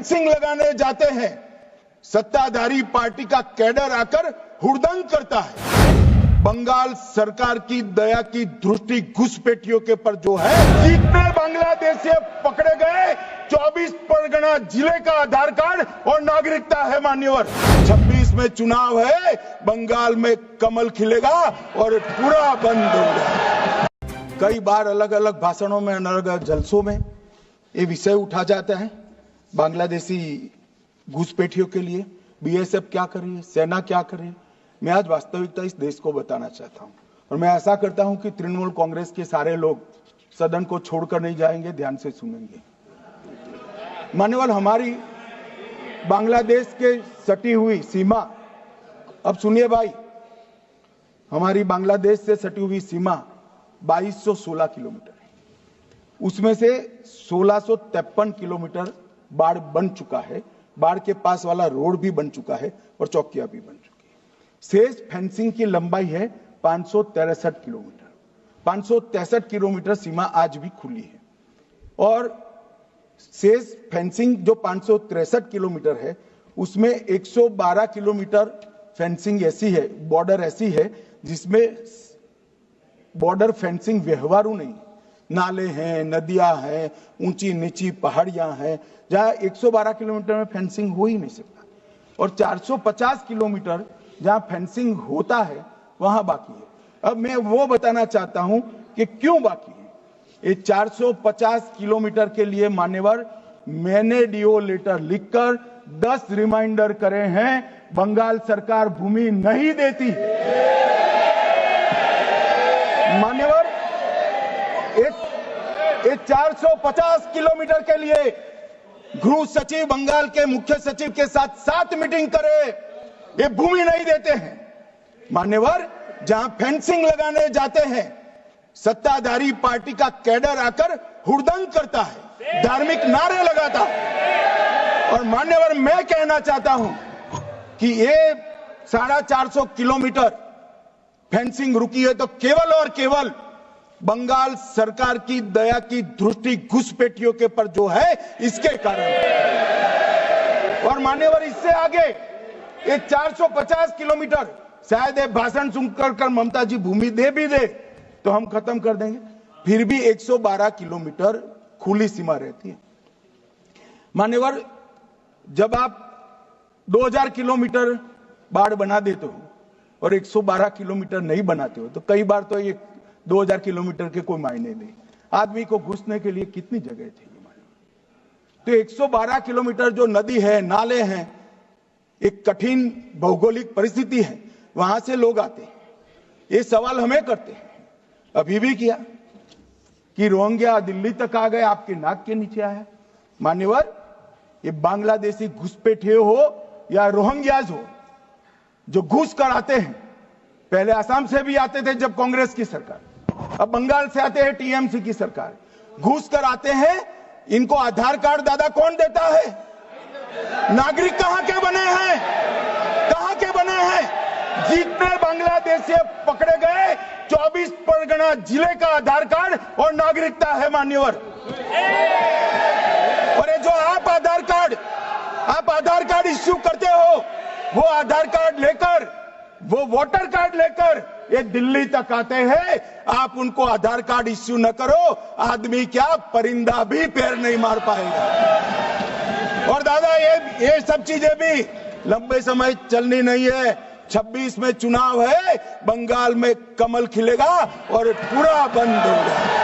Fencing लगाने जाते हैं, सत्ताधारी पार्टी का कैडर आकर हुड़दंग करता है। बंगाल सरकार की दया की दृष्टि घुसपैठियों के पर जो है, जितने बांग्लादेश से पकड़े गए 24 परगना जिले का आधार कार्ड और नागरिकता है मान्यवर। 26 में चुनाव है, बंगाल में कमल खिलेगा और पूरा बंद होगा। कई बार अलग अलग भाषणों में, अलग अलग जलसों में ये विषय उठा जाता है, बांग्लादेशी घुसपैठियों के लिए बीएसएफ क्या कर रही है, सेना क्या कर रही है। मैं आज वास्तविकता इस देश को बताना चाहता हूं और मैं ऐसा करता हूं कि तृणमूल कांग्रेस के सारे लोग सदन को छोड़कर नहीं जाएंगे, ध्यान से सुनेंगे। मान्यवर, हमारी बांग्लादेश के सटी हुई सीमा, अब सुनिए भाई, हमारी बांग्लादेश से सटी हुई सीमा 2216 किलोमीटर है। उसमें से 1653 किलोमीटर बाढ़ बन चुका है, बाढ़ के पास वाला रोड भी बन चुका है और चौकियां भी बन चुकी है। शेष फेंसिंग की लंबाई है 563 किलोमीटर। 563 किलोमीटर सीमा आज भी खुली है और शेष फेंसिंग जो 563 किलोमीटर है उसमें 112 किलोमीटर फेंसिंग ऐसी है, बॉर्डर ऐसी है जिसमें बॉर्डर फेंसिंग व्यवहारू नहीं, नाले हैं, नदियां हैं, ऊंची नीची पहाड़ियां हैं, जहां 112 किलोमीटर में फेंसिंग हो ही नहीं सकता और 450 किलोमीटर जहां फेंसिंग होता है वहां बाकी है। अब मैं वो बताना चाहता हूं कि क्यों बाकी है। ये 450 किलोमीटर के लिए मान्यवर मैंने डीओ लेटर लिखकर 10 रिमाइंडर करे हैं, बंगाल सरकार भूमि नहीं देती। मान्यवर, ये 450 किलोमीटर के लिए गृह सचिव बंगाल के मुख्य सचिव के साथ 7 मीटिंग करे, ये भूमि नहीं देते हैं। मान्यवर, जहां फेंसिंग लगाने जाते हैं, सत्ताधारी पार्टी का कैडर आकर हुड़दंग करता है, धार्मिक नारे लगाता है। और मान्यवर, मैं कहना चाहता हूं कि ये 450 किलोमीटर फेंसिंग रुकी है तो केवल और केवल बंगाल सरकार की दया की दृष्टि घुसपैठियों के पर जो है इसके कारण। और मान्यवर, इससे आगे ये 450 किलोमीटर शायद ये भाषण सुनकर ममता जी भूमि दे भी दे तो हम खत्म कर देंगे, फिर भी 112 किलोमीटर खुली सीमा रहती है। मान्यवर, जब आप 2000 किलोमीटर बाढ़ बना देते हो और 112 किलोमीटर नहीं बनाते हो तो कई बार तो ये 2000 किलोमीटर के कोई मायने नहीं। आदमी को घुसने के लिए कितनी जगह चाहिए। तो 112 किलोमीटर जो नदी है, नाले हैं, एक कठिन भौगोलिक परिस्थिति है, वहां से लोग आते हैं। ये सवाल हमें करते हैं, अभी भी किया कि रोहिंग्या दिल्ली तक आ गए, आपके नाक के नीचे आया। मान्यवर, ये बांग्लादेशी घुसपैठिए हो या रोहिंग्याज हो जो घुस कर आते हैं, पहले असम से भी आते थे जब कांग्रेस की सरकार, अब बंगाल से आते हैं टीएमसी की सरकार, घुस कर आते हैं। इनको आधार कार्ड दादा कौन देता है? नागरिक कहां के बने हैं? कहां के बने हैं? जितने बांग्लादेश से पकड़े गए 24 परगना जिले का आधार कार्ड और नागरिकता है मान्यवर। और ये जो आप आधार कार्ड इश्यू करते हो, वो आधार कार्ड लेकर, वो वोटर कार्ड लेकर ये दिल्ली तक आते हैं। आप उनको आधार कार्ड इश्यू न करो, आदमी क्या परिंदा भी पैर नहीं मार पाएगा। और दादा, ये सब चीजें भी लंबे समय चलनी नहीं है। 26 में चुनाव है, बंगाल में कमल खिलेगा और पूरा बंद होगा।